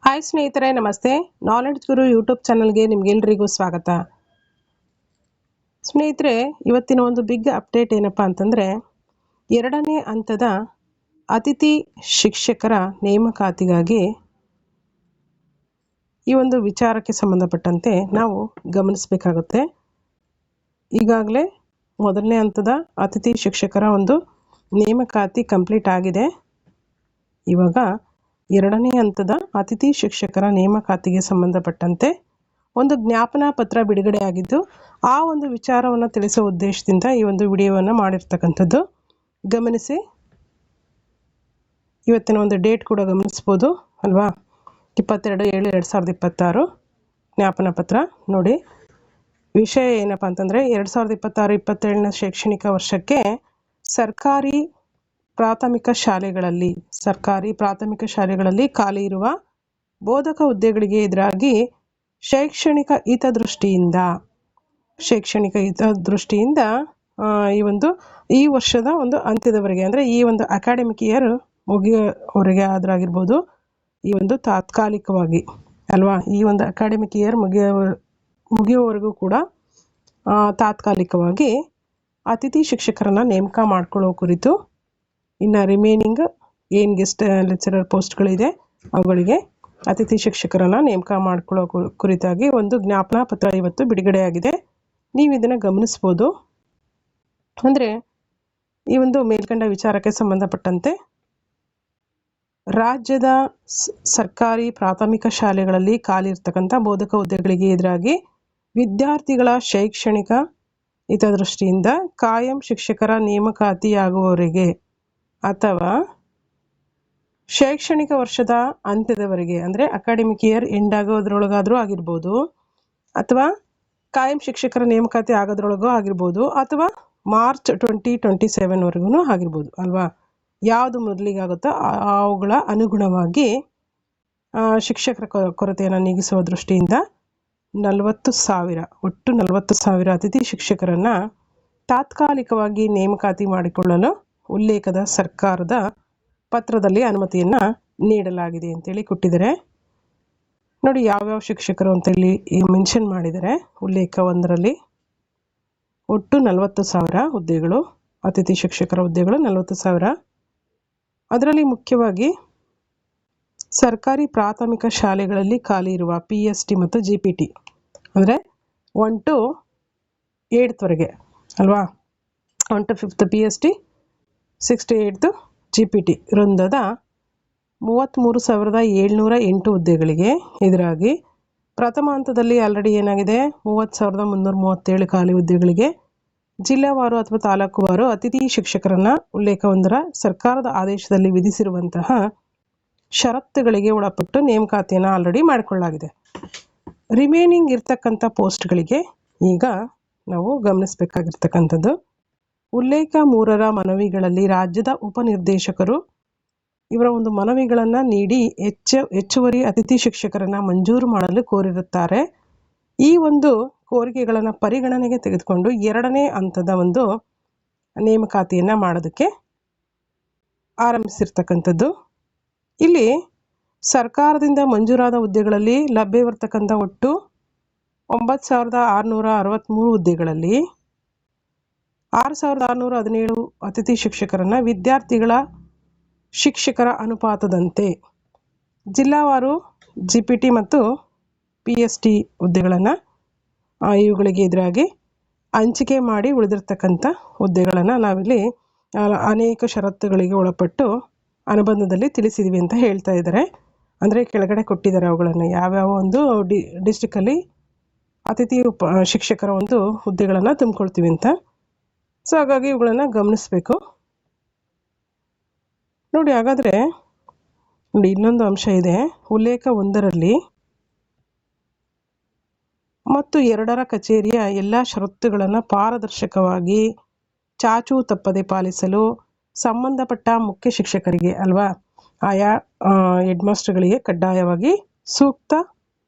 Hi ಸ್ನೇಹಿತರೆ, ನಮಸ್ತೆ. Knowledge ಗುರು YouTube ಚಾನಲ್ಗೆ ನಿಮ್ಗೆಲ್ರಿಗೂ ಸ್ವಾಗತ. ಸ್ನೇಹಿತರೆ, ಇವತ್ತಿನ ಒಂದು ಬಿಗ್ ಅಪ್ಡೇಟ್ ಏನಪ್ಪ ಅಂತಂದರೆ, 2ನೇ ಹಂತದ ಅತಿಥಿ ಶಿಕ್ಷಕರ ನೇಮಕಾತಿಗಾಗಿ ಈ ಒಂದು ವಿಚಾರಕ್ಕೆ ಸಂಬಂಧಪಟ್ಟಂತೆ ನಾವು ಗಮನಿಸಬೇಕಾಗುತ್ತೆ. ಈಗಾಗಲೇ 1ನೇ ಹಂತದ ಅತಿಥಿ ಶಿಕ್ಷಕರ ಒಂದು ನೇಮಕಾತಿ ಕಂಪ್ಲೀಟ್ ಆಗಿದೆ. ಇವಾಗ 2ನೇ ಹಂತದ ಅತಿಥಿ ಶಿಕ್ಷಕರ ನೇಮಕಾತಿಗೆ ಸಂಬಂಧಪಟ್ಟಂತೆ ಒಂದು ಜ್ಞಾಪನಾ ಪತ್ರ ಬಿಡುಗಡೆಯಾಗಿದ್ದು, ಆ ಒಂದು ವಿಚಾರವನ್ನು ತಿಳಿಸುವ ಉದ್ದೇಶದಿಂದ ಈ ಒಂದು ವಿಡಿಯೋವನ್ನು ಮಾಡಿರ್ತಕ್ಕಂಥದ್ದು. ಗಮನಿಸಿ, ಇವತ್ತಿನ ಒಂದು ಡೇಟ್ ಕೂಡ ಗಮನಿಸ್ಬೋದು ಅಲ್ವಾ, 22/7/2026 ಜ್ಞಾಪನಾ ಪತ್ರ. ನೋಡಿ, ವಿಷಯ ಏನಪ್ಪ ಅಂತಂದರೆ, 2026-27ನೇ ಶೈಕ್ಷಣಿಕ ವರ್ಷಕ್ಕೆ ಸರ್ಕಾರಿ ಪ್ರಾಥಮಿಕ ಶಾಲೆಗಳಲ್ಲಿ ಖಾಲಿ ಇರುವ ಬೋಧಕ ಹುದ್ದೆಗಳಿಗೆ ಎದುರಾಗಿ ಶೈಕ್ಷಣಿಕ ಹಿತದೃಷ್ಟಿಯಿಂದ ಈ ವರ್ಷದ ಒಂದು ಅಂತ್ಯದವರೆಗೆ, ಅಂದರೆ ಈ ಒಂದು ಅಕಾಡೆಮಿಕ್ ಇಯರ್ ಮುಗಿಯೋವರೆಗೆ ಆದ್ರಾಗಿರ್ಬೋದು, ಈ ಒಂದು ತಾತ್ಕಾಲಿಕವಾಗಿ ಅಲ್ವಾ, ಈ ಒಂದು ಅಕಾಡೆಮಿಕ್ ಇಯರ್ ಮುಗಿಯೋವರೆಗೂ ಕೂಡ ತಾತ್ಕಾಲಿಕವಾಗಿ ಅತಿಥಿ ಶಿಕ್ಷಕರನ್ನು ನೇಮಕ ಮಾಡ್ಕೊಳ್ಳೋ ಕುರಿತು, ಇನ್ನು ರಿಮೈನಿಂಗ್ ಏನು ಗೆಸ್ಟ್ ಲೆಕ್ಚರರ್ ಪೋಸ್ಟ್ಗಳಿದೆ ಅವುಗಳಿಗೆ ಅತಿಥಿ ಶಿಕ್ಷಕರನ್ನು ನೇಮಕ ಮಾಡ್ಕೊಳ್ಳೋ ಕುರಿತಾಗಿ ಒಂದು ಜ್ಞಾಪನಾ ಪತ್ರ ಇವತ್ತು ಬಿಡುಗಡೆಯಾಗಿದೆ. ನೀವು ಇದನ್ನು ಗಮನಿಸ್ಬೋದು. ಅಂದರೆ ಈ ಒಂದು ಮೇಲ್ಕಂಡ ವಿಚಾರಕ್ಕೆ ಸಂಬಂಧಪಟ್ಟಂತೆ ರಾಜ್ಯದ ಸರ್ಕಾರಿ ಪ್ರಾಥಮಿಕ ಶಾಲೆಗಳಲ್ಲಿ ಖಾಲಿ ಇರ್ತಕ್ಕಂಥ ಬೋಧಕ ಹುದ್ದೆಗಳಿಗೆ ಎದುರಾಗಿ ವಿದ್ಯಾರ್ಥಿಗಳ ಶೈಕ್ಷಣಿಕ ಹಿತದೃಷ್ಟಿಯಿಂದ ಕಾಯಂ ಶಿಕ್ಷಕರ ನೇಮಕಾತಿಯಾಗುವವರೆಗೆ ಅಥವಾ ಶೈಕ್ಷಣಿಕ ವರ್ಷದ ಅಂತ್ಯದವರೆಗೆ, ಅಂದರೆ ಅಕಾಡೆಮಿಕ್ ಇಯರ್ ಎಂಡ್ ಆಗೋದ್ರೊಳಗಾದರೂ ಆಗಿರ್ಬೋದು, ಅಥವಾ ಕಾಯಂ ಶಿಕ್ಷಕರ ನೇಮಕಾತಿ ಆಗೋದ್ರೊಳಗೂ ಆಗಿರ್ಬೋದು, ಅಥವಾ ಮಾರ್ಚ್ 2027ವರೆಗೂ ಆಗಿರ್ಬೋದು ಅಲ್ವಾ. ಯಾವುದು ಮೊದಲಿಗಾಗುತ್ತೋ ಅವುಗಳ ಅನುಗುಣವಾಗಿ ಶಿಕ್ಷಕರ ಕೊರತೆಯನ್ನು ನೀಗಿಸುವ ದೃಷ್ಟಿಯಿಂದ 40,000 ಒಟ್ಟು 40,000 ಅತಿಥಿ ಶಿಕ್ಷಕರನ್ನು ತಾತ್ಕಾಲಿಕವಾಗಿ ನೇಮಕಾತಿ ಮಾಡಿಕೊಳ್ಳಲು ಉಲ್ಲೇಖದ ಸರ್ಕಾರದ ಪತ್ರದಲ್ಲಿ ಅನುಮತಿಯನ್ನು ನೀಡಲಾಗಿದೆ ಅಂತೇಳಿ ಕೊಟ್ಟಿದ್ದಾರೆ. ನೋಡಿ, ಯಾವ್ಯಾವ ಶಿಕ್ಷಕರು ಅಂತೇಳಿ ಮೆನ್ಷನ್ ಮಾಡಿದ್ದಾರೆ. ಉಲ್ಲೇಖ 1ರಲ್ಲಿ ಒಟ್ಟು 40,000 ಹುದ್ದೆಗಳು, ಅತಿಥಿ ಶಿಕ್ಷಕರ ಹುದ್ದೆಗಳು 40,000. ಅದರಲ್ಲಿ ಮುಖ್ಯವಾಗಿ ಸರ್ಕಾರಿ ಪ್ರಾಥಮಿಕ ಶಾಲೆಗಳಲ್ಲಿ ಖಾಲಿ ಇರುವ PST ಮತ್ತು GPT, ಅಂದರೆ 1 to 8th ಅಲ್ವಾ, 1 to 5th PST, 6 to 8th GPT ವೃಂದದ 33,708 ಹುದ್ದೆಗಳಿಗೆ ಎದುರಾಗಿ ಪ್ರಥಮ ಹಂತದಲ್ಲಿ ಆಲ್ರೆಡಿ ಏನಾಗಿದೆ, 30,337 ಖಾಲಿ ಹುದ್ದೆಗಳಿಗೆ ಜಿಲ್ಲಾವಾರು ಅಥವಾ ತಾಲೂಕುವಾರು ಅತಿಥಿ ಶಿಕ್ಷಕರನ್ನು ಉಲ್ಲೇಖ 1ರ ಸರ್ಕಾರದ ಆದೇಶದಲ್ಲಿ ವಿಧಿಸಿರುವಂತಹ ಷರತ್ತುಗಳಿಗೆ ಒಳಪಟ್ಟು ನೇಮಕಾತಿಯನ್ನು ಆಲ್ರೆಡಿ ಮಾಡಿಕೊಳ್ಳಲಾಗಿದೆ. ರಿಮೈನಿಂಗ್ ಇರ್ತಕ್ಕಂಥ ಪೋಸ್ಟ್ಗಳಿಗೆ ಈಗ ನಾವು ಗಮನಿಸಬೇಕಾಗಿರ್ತಕ್ಕಂಥದ್ದು, ಉಲ್ಲೇಖ 3ರ ಮನವಿಗಳಲ್ಲಿ ರಾಜ್ಯದ ಉಪನಿರ್ದೇಶಕರು ಇವರ ಒಂದು ಮನವಿಗಳನ್ನು ನೀಡಿ ಹೆಚ್ಚುವರಿ ಅತಿಥಿ ಶಿಕ್ಷಕರನ್ನು ಮಂಜೂರು ಮಾಡಲು ಕೋರಿರುತ್ತಾರೆ. ಈ ಒಂದು ಕೋರಿಕೆಗಳನ್ನು ಪರಿಗಣನೆಗೆ ತೆಗೆದುಕೊಂಡು 2ನೇ ಹಂತದ ಒಂದು ನೇಮಕಾತಿಯನ್ನು ಮಾಡೋದಕ್ಕೆ ಆರಂಭಿಸಿರ್ತಕ್ಕಂಥದ್ದು. ಇಲ್ಲಿ ಸರ್ಕಾರದಿಂದ ಮಂಜೂರಾದ ಹುದ್ದೆಗಳಲ್ಲಿ ಲಭ್ಯವಿರ್ತಕ್ಕಂಥ ಒಟ್ಟು 9,663 ಹುದ್ದೆಗಳಲ್ಲಿ 6,617 ಅತಿಥಿ ಶಿಕ್ಷಕರನ್ನು ವಿದ್ಯಾರ್ಥಿಗಳ ಶಿಕ್ಷಕರ ಅನುಪಾತದಂತೆ ಜಿಲ್ಲಾವಾರು GPT ಮತ್ತು PST ಹುದ್ದೆಗಳನ್ನು ಇವುಗಳಿಗೆ ಎದುರಾಗಿ ಹಂಚಿಕೆ ಮಾಡಿ ಉಳಿದಿರ್ತಕ್ಕಂಥ ಹುದ್ದೆಗಳನ್ನು ನಾವಿಲ್ಲಿ ಅನೇಕ ಷರತ್ತುಗಳಿಗೆ ಒಳಪಟ್ಟು ಅನುಬಂಧದಲ್ಲಿ ತಿಳಿಸಿದ್ವಿ ಅಂತ ಹೇಳ್ತಾ ಇದ್ದಾರೆ. ಅಂದರೆ ಕೆಳಗಡೆ ಕೊಟ್ಟಿದ್ದಾರೆ ಅವುಗಳನ್ನು, ಯಾವ್ಯಾವ ಒಂದು ಡಿಸ್ಟಿಕಲ್ಲಿ ಅತಿಥಿ ಶಿಕ್ಷಕರ ಒಂದು ಹುದ್ದೆಗಳನ್ನು ತುಂಬಿಕೊಳ್ತೀವಿ ಅಂತ. ಸೊ ಹಾಗಾಗಿ ಇವುಗಳನ್ನು ಗಮನಿಸಬೇಕು. ನೋಡಿ, ಹಾಗಾದರೆ ನೋಡಿ, ಇನ್ನೊಂದು ಅಂಶ ಇದೆ. ಉಲ್ಲೇಖ 1ರಲ್ಲಿ ಮತ್ತು 2ರ ಕಚೇರಿಯ ಎಲ್ಲ ಷರತ್ತುಗಳನ್ನು ಪಾರದರ್ಶಕವಾಗಿ ಚಾಚೂ ತಪ್ಪದೆ ಪಾಲಿಸಲು ಸಂಬಂಧಪಟ್ಟ ಮುಖ್ಯ ಶಿಕ್ಷಕರಿಗೆ ಅಲ್ವಾ, ಆಯಾ ಹೆಡ್ ಮಾಸ್ಟರ್ಗಳಿಗೆ ಕಡ್ಡಾಯವಾಗಿ ಸೂಕ್ತ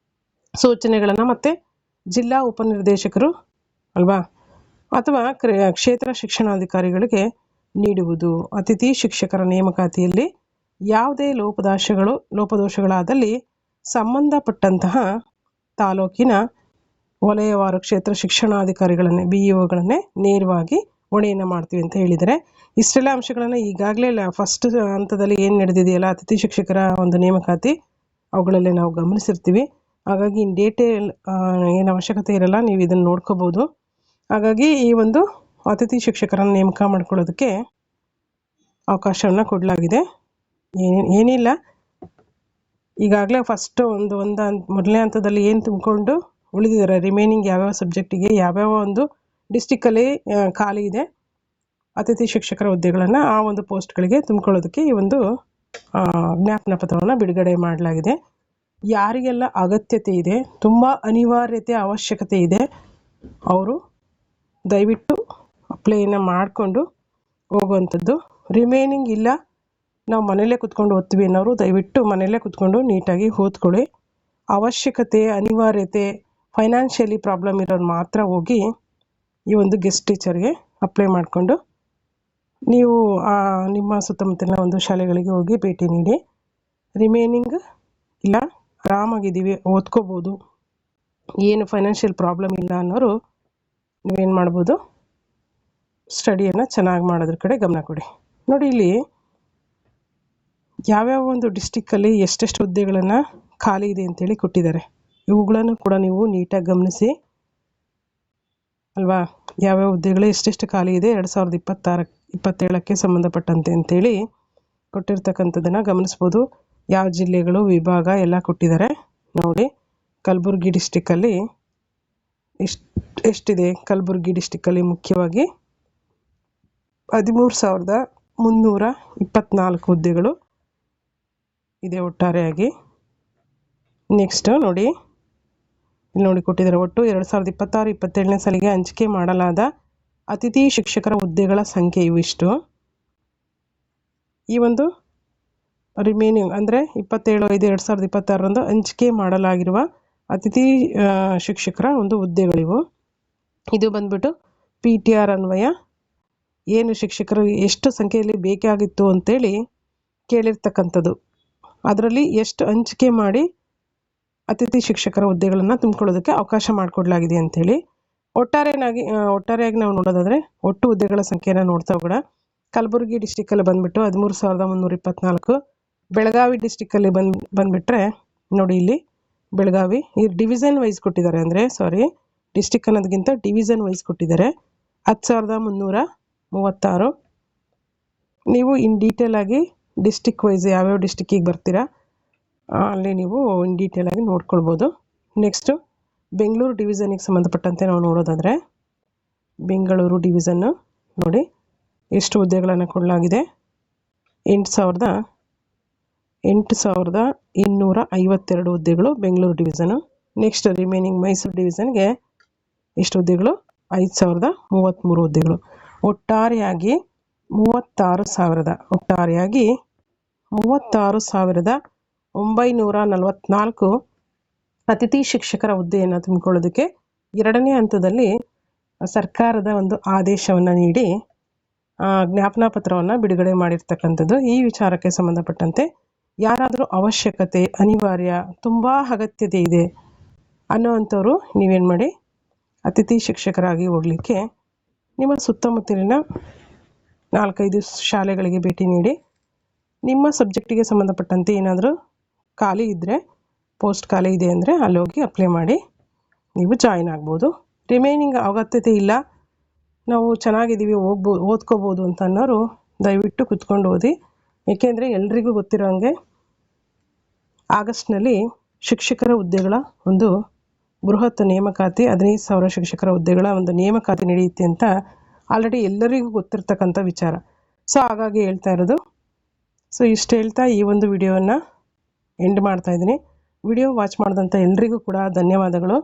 ಸೂಚನೆಗಳನ್ನು ಮತ್ತು ಜಿಲ್ಲಾ ಉಪನಿರ್ದೇಶಕರು ಅಲ್ವಾ ಅಥವಾ ಕ್ಷೇತ್ರ ಶಿಕ್ಷಣಾಧಿಕಾರಿಗಳಿಗೆ ನೀಡುವುದು. ಅತಿಥಿ ಶಿಕ್ಷಕರ ನೇಮಕಾತಿಯಲ್ಲಿ ಯಾವುದೇ ಲೋಪದೋಷಗಳಾದಲ್ಲಿ ಸಂಬಂಧಪಟ್ಟಂತಹ ತಾಲೂಕಿನ ವಲಯವಾರು ಕ್ಷೇತ್ರ ಶಿಕ್ಷಣಾಧಿಕಾರಿಗಳನ್ನೇ BEOಗಳನ್ನೇ ನೇರವಾಗಿ ಹೊಣೆಯನ್ನು ಮಾಡ್ತೀವಿ ಅಂತ ಹೇಳಿದರೆ, ಇಷ್ಟೆಲ್ಲ ಅಂಶಗಳನ್ನು ಈಗಾಗಲೇ ಫಸ್ಟ್ ಹಂತದಲ್ಲಿ ಏನು ನಡೆದಿದೆಯಲ್ಲ ಅತಿಥಿ ಶಿಕ್ಷಕರ ಒಂದು ನೇಮಕಾತಿ, ಅವುಗಳಲ್ಲೇ ನಾವು ಗಮನಿಸಿರ್ತೀವಿ. ಹಾಗಾಗಿ ಇನ್ ಡೀಟೇಲ್ ಏನು ಅವಶ್ಯಕತೆ ಇರಲ್ಲ, ನೀವು ಇದನ್ನು ನೋಡ್ಕೋಬೋದು. ಹಾಗಾಗಿ ಈ ಒಂದು ಅತಿಥಿ ಶಿಕ್ಷಕರನ್ನು ನೇಮಕ ಮಾಡ್ಕೊಳ್ಳೋದಕ್ಕೆ ಅವಕಾಶವನ್ನು ಕೊಡಲಾಗಿದೆ. ಏನಿಲ್ಲ, ಈಗಾಗಲೇ ಫಸ್ಟ್ ಮೊದಲನೇ ಹಂತದಲ್ಲಿ ಏನು ತುಂಬಿಕೊಂಡು ಉಳಿದಿದ್ದಾರೆ, ರಿಮೈನಿಂಗ್ ಯಾವ್ಯಾವ ಸಬ್ಜೆಕ್ಟಿಗೆ ಯಾವ್ಯಾವ ಒಂದು ಡಿಸ್ಟಿಕ್ಕಲ್ಲಿ ಖಾಲಿ ಇದೆ ಅತಿಥಿ ಶಿಕ್ಷಕರ ಹುದ್ದೆಗಳನ್ನು, ಆ ಒಂದು ಪೋಸ್ಟ್ಗಳಿಗೆ ತುಂಬಿಕೊಳ್ಳೋದಕ್ಕೆ ಈ ಒಂದು ಜ್ಞಾಪನ ಪತ್ರವನ್ನು ಬಿಡುಗಡೆ ಮಾಡಲಾಗಿದೆ. ಯಾರಿಗೆಲ್ಲ ಅಗತ್ಯತೆ ಇದೆ, ತುಂಬ ಅನಿವಾರ್ಯತೆ ಅವಶ್ಯಕತೆ ಇದೆ, ಅವರು ದಯವಿಟ್ಟು ಅಪ್ಲೈಯನ್ನು ಮಾಡಿಕೊಂಡು ಹೋಗುವಂಥದ್ದು. ರಿಮೈನಿಂಗ್ ಇಲ್ಲ, ನಾವು ಮನೆಯಲ್ಲೇ ಕೂತ್ಕೊಂಡು ಓದ್ತೀವಿ ಅನ್ನೋರು ದಯವಿಟ್ಟು ಮನೆಯಲ್ಲೇ ಕೂತ್ಕೊಂಡು ನೀಟಾಗಿ ಓದ್ಕೊಳ್ಳಿ. ಅವಶ್ಯಕತೆ, ಅನಿವಾರ್ಯತೆ, ಫೈನಾನ್ಷಿಯಲಿ ಪ್ರಾಬ್ಲಮ್ ಇರೋರು ಮಾತ್ರ ಹೋಗಿ ಈ ಒಂದು ಗೆಸ್ಟ್ ಟೀಚರ್ಗೆ ಅಪ್ಲೈ ಮಾಡಿಕೊಂಡು ನೀವು ನಿಮ್ಮ ಸುತ್ತಮುತ್ತಲಿನ ಒಂದು ಶಾಲೆಗಳಿಗೆ ಹೋಗಿ ಭೇಟಿ ನೀಡಿ. ರಿಮೈನಿಂಗ್ ಇಲ್ಲ, ಆರಾಮಾಗಿದ್ದೀವಿ, ಓದ್ಕೋಬೋದು, ಏನು ಫೈನಾನ್ಷಿಯಲ್ ಪ್ರಾಬ್ಲಮ್ ಇಲ್ಲ ಅನ್ನೋರು ನೀವೇನು ಮಾಡ್ಬೋದು, ಸ್ಟಡಿಯನ್ನು ಚೆನ್ನಾಗಿ ಮಾಡೋದ್ರ ಕಡೆ ಗಮನ ಕೊಡಿ. ನೋಡಿ, ಇಲ್ಲಿ ಯಾವ್ಯಾವ ಒಂದು ಡಿಸ್ಟಿಕ್ಕಲ್ಲಿ ಎಷ್ಟೆಷ್ಟು ಹುದ್ದೆಗಳನ್ನು ಖಾಲಿ ಇದೆ ಅಂತೇಳಿ ಕೊಟ್ಟಿದ್ದಾರೆ. ಇವುಗಳನ್ನು ಕೂಡ ನೀವು ನೀಟಾಗಿ ಗಮನಿಸಿ ಅಲ್ವಾ. ಯಾವ್ಯಾವ ಹುದ್ದೆಗಳು ಎಷ್ಟೆಷ್ಟು ಖಾಲಿ ಇದೆ 2026-27ಕ್ಕೆ ಸಂಬಂಧಪಟ್ಟಂತೆ ಅಂತೇಳಿ ಕೊಟ್ಟಿರ್ತಕ್ಕಂಥದ್ದನ್ನು ಗಮನಿಸ್ಬೋದು. ಯಾವ ಜಿಲ್ಲೆಗಳು, ವಿಭಾಗ ಎಲ್ಲ ಕೊಟ್ಟಿದ್ದಾರೆ ನೋಡಿ. ಕಲಬುರಗಿ ಡಿಸ್ಟಿಕ್ಕಲ್ಲಿ ಎಷ್ಟಿದೆ? ಕಲಬುರಗಿ ಡಿಸ್ಟಿಕ್ಕಲ್ಲಿ ಮುಖ್ಯವಾಗಿ 13,324 ಹುದ್ದೆಗಳು ಇದೆ ಒಟ್ಟಾರೆಯಾಗಿ. ನೆಕ್ಸ್ಟ್ ನೋಡಿ, ಇಲ್ಲಿ ನೋಡಿ ಕೊಟ್ಟಿದ್ದಾರೆ, ಒಟ್ಟು 2026-27ನೇ ಸಾಲಿಗೆ ಹಂಚಿಕೆ ಮಾಡಲಾದ ಅತಿಥಿ ಶಿಕ್ಷಕರ ಹುದ್ದೆಗಳ ಸಂಖ್ಯೆ ಇವಿಷ್ಟು. ಈ ಒಂದು ರಿಮೈನಿಂಗ್ ಅಂದರೆ 27/5/2026ರಂದು ಹಂಚಿಕೆ ಮಾಡಲಾಗಿರುವ ಅತಿಥಿ ಶಿಕ್ಷಕರ ಒಂದು ಹುದ್ದೆಗಳಿವು. ಇದು ಬಂದ್ಬಿಟ್ಟು PTR ಅನ್ವಯ ಏನು ಶಿಕ್ಷಕರು ಎಷ್ಟು ಸಂಖ್ಯೆಯಲ್ಲಿ ಬೇಕಾಗಿತ್ತು ಅಂತೇಳಿ ಕೇಳಿರ್ತಕ್ಕಂಥದ್ದು, ಅದರಲ್ಲಿ ಎಷ್ಟು ಹಂಚಿಕೆ ಮಾಡಿ ಅತಿಥಿ ಶಿಕ್ಷಕರ ಹುದ್ದೆಗಳನ್ನು ತುಂಬಿಕೊಳ್ಳೋದಕ್ಕೆ ಅವಕಾಶ ಮಾಡಿಕೊಡ್ಲಾಗಿದೆ ಅಂಥೇಳಿ. ಒಟ್ಟಾರೆಯಾಗಿ ನಾವು ನೋಡೋದಾದರೆ ಒಟ್ಟು ಹುದ್ದೆಗಳ ಸಂಖ್ಯೆಯನ್ನು ನೋಡ್ತಾ ಹೋಗೋಣ. ಕಲಬುರಗಿ ಡಿಸ್ಟಿಕ್ಕಲ್ಲಿ ಬಂದುಬಿಟ್ಟು 13,324. ಬೆಳಗಾವಿ ಡಿಸ್ಟಿಕ್ಕಲ್ಲಿ ಬಂದುಬಿಟ್ರೆ ನೋಡಿ, ಇಲ್ಲಿ ಬೆಳಗಾವಿ ಈ ಡಿವಿಷನ್ ವೈಸ್ ಕೊಟ್ಟಿದ್ದಾರೆ, ಅಂದರೆ ಡಿಸ್ಟಿಕ್ ಅನ್ನೋದಕ್ಕಿಂತ ಡಿವಿಷನ್ ವೈಸ್ ಕೊಟ್ಟಿದ್ದಾರೆ. 10,336. ನೀವು ಇನ್ ಡೀಟೇಲ್ ಆಗಿ ಡಿಸ್ಟಿಕ್ ವೈಸ್ ಯಾವ್ಯಾವ ಡಿಸ್ಟಿಕ್ಕಿಗೆ ಬರ್ತೀರಾ ಅಲ್ಲಿ ನೀವು ಇನ್ ಡೀಟೇಲ್ ಆಗಿ ನೋಡ್ಕೊಳ್ಬೋದು. ನೆಕ್ಸ್ಟು ಬೆಂಗಳೂರು ಡಿವಿಷನಿಗೆ ಸಂಬಂಧಪಟ್ಟಂತೆ ನಾವು ನೋಡೋದಾದರೆ, ಬೆಂಗಳೂರು ಡಿವಿಷನ್ನು ನೋಡಿ ಎಷ್ಟು ಹುದ್ದೆಗಳನ್ನು ಕೊಡಲಾಗಿದೆ. 8,252 ಹುದ್ದೆಗಳು Bengaluru division. Next remaining Mysuru ಡಿವಿಷನ್ಗೆ ಎಷ್ಟು ಹುದ್ದೆಗಳು? 5,033 ಹುದ್ದೆಗಳು. ಒಟ್ಟಾರೆಯಾಗಿ 36,944 ಅತಿಥಿ ಶಿಕ್ಷಕರ ಹುದ್ದೆಯನ್ನು ತುಂಬಿಕೊಳ್ಳೋದಕ್ಕೆ ಎರಡನೇ ಹಂತದಲ್ಲಿ ಸರ್ಕಾರದ ಒಂದು ಆದೇಶವನ್ನು ನೀಡಿ ಜ್ಞಾಪನ ಪತ್ರವನ್ನು ಬಿಡುಗಡೆ ಮಾಡಿರ್ತಕ್ಕಂಥದ್ದು. ಈ ವಿಚಾರಕ್ಕೆ ಸಂಬಂಧಪಟ್ಟಂತೆ ಯಾರಾದರೂ ಅವಶ್ಯಕತೆ, ಅನಿವಾರ್ಯ, ತುಂಬ ಅಗತ್ಯತೆ ಇದೆ ಅನ್ನೋವಂಥವ್ರು ನೀವೇನು ಮಾಡಿ, ಅತಿಥಿ ಶಿಕ್ಷಕರಾಗಿ ಹೋಗಲಿಕ್ಕೆ ನಿಮ್ಮ ಸುತ್ತಮುತ್ತಲಿನ 4-5 ಶಾಲೆಗಳಿಗೆ ಭೇಟಿ ನೀಡಿ. ನಿಮ್ಮ ಸಬ್ಜೆಕ್ಟಿಗೆ ಸಂಬಂಧಪಟ್ಟಂತೆ ಏನಾದರೂ ಖಾಲಿ ಇದ್ದರೆ, ಪೋಸ್ಟ್ ಖಾಲಿ ಇದೆ ಅಂದರೆ ಅಲ್ಲಿ ಹೋಗಿ ಅಪ್ಲೈ ಮಾಡಿ ನೀವು ಜಾಯಿನ್ ಆಗ್ಬೋದು. ರಿಮೈನಿಂಗ್ ಅಗತ್ಯತೆ ಇಲ್ಲ, ನಾವು ಚೆನ್ನಾಗಿದ್ದೀವಿ, ಓದ್ಕೋಬೋದು ಅಂತ ಅನ್ನೋರು ದಯವಿಟ್ಟು ಕುತ್ಕೊಂಡು ಓದಿ. ಏಕೆಂದರೆ ಎಲ್ರಿಗೂ ಗೊತ್ತಿರೋ ಹಾಗೆ ಆಗಸ್ಟ್ನಲ್ಲಿ ಶಿಕ್ಷಕರ ಹುದ್ದೆಗಳ ಒಂದು ಬೃಹತ್ ನೇಮಕಾತಿ, 15,000 ಶಿಕ್ಷಕರ ಹುದ್ದೆಗಳ ಒಂದು ನೇಮಕಾತಿ ನಡೆಯುತ್ತೆ ಅಂತ ಆಲ್ರೆಡಿ ಎಲ್ಲರಿಗೂ ಗೊತ್ತಿರ್ತಕ್ಕಂಥ ವಿಚಾರ. ಹಾಗಾಗಿ ಹೇಳ್ತಾ ಇರೋದು. ಇಷ್ಟು ಹೇಳ್ತಾ ಈ ಒಂದು ವಿಡಿಯೋವನ್ನು ಎಂಡ್ ಮಾಡ್ತಾ ಇದ್ದೀನಿ. ವಿಡಿಯೋ ವಾಚ್ ಮಾಡಿದಂಥ ಎಲ್ರಿಗೂ ಕೂಡ ಧನ್ಯವಾದಗಳು.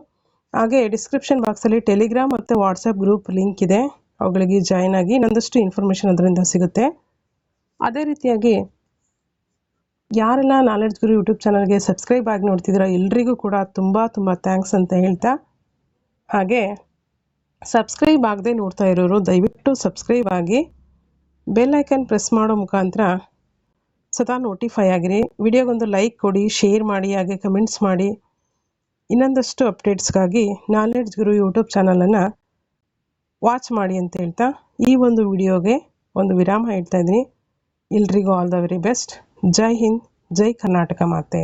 ಹಾಗೆ ಡಿಸ್ಕ್ರಿಪ್ಷನ್ ಬಾಕ್ಸಲ್ಲಿ ಟೆಲಿಗ್ರಾಮ್ ಮತ್ತು ವಾಟ್ಸಪ್ ಗ್ರೂಪ್ ಲಿಂಕ್ ಇದೆ, ಅವುಗಳಿಗೆ ಜಾಯ್ನ್ ಆಗಿ ಒಂದಷ್ಟು ಇನ್ಫಾರ್ಮೇಷನ್ ಅದರಿಂದ ಸಿಗುತ್ತೆ. ಅದೇ ರೀತಿಯಾಗಿ ಯಾರೆಲ್ಲ ನಾಲೆಡ್ಜ್ ಗುರು ಯೂಟ್ಯೂಬ್ ಚಾನಲ್ಗೆ ಸಬ್ಸ್ಕ್ರೈಬ್ ಆಗಿ ನೋಡ್ತಿದ್ದೀರಾ ಎಲ್ರಿಗೂ ಕೂಡ ತುಂಬ ಥ್ಯಾಂಕ್ಸ್ ಅಂತ ಹೇಳ್ತಾ, ಹಾಗೆ ಸಬ್ಸ್ಕ್ರೈಬ್ ಆಗದೆ ನೋಡ್ತಾ ಇರೋರು ದಯವಿಟ್ಟು ಸಬ್ಸ್ಕ್ರೈಬ್ ಆಗಿ ಬೆಲ್ ಐಕನ್ ಪ್ರೆಸ್ ಮಾಡೋ ಮುಖಾಂತರ ಸದಾ ನೋಟಿಫೈ ಆಗಿರಿ. ವಿಡಿಯೋಗೊಂದು ಲೈಕ್ ಕೊಡಿ, ಶೇರ್ ಮಾಡಿ, ಹಾಗೆ ಕಮೆಂಟ್ಸ್ ಮಾಡಿ. ಇನ್ನೊಂದಷ್ಟು ಅಪ್ಡೇಟ್ಸ್ಗಾಗಿ ನಾಲೆಡ್ಜ್ ಗುರು ಯೂಟ್ಯೂಬ್ ಚಾನಲನ್ನು ವಾಚ್ ಮಾಡಿ ಅಂತ ಹೇಳ್ತಾ ಈ ಒಂದು ವಿಡಿಯೋಗೆ ಒಂದು ವಿರಾಮ ಹೇಳ್ತಾ ಇದ್ದೀನಿ. ಎಲ್ರಿಗೂ ಆಲ್ ದ ವೆರಿ ಬೆಸ್ಟ್. ಜೈ ಹಿಂದ್, ಜೈ ಕರ್ನಾಟಕ ಮಾತೆ.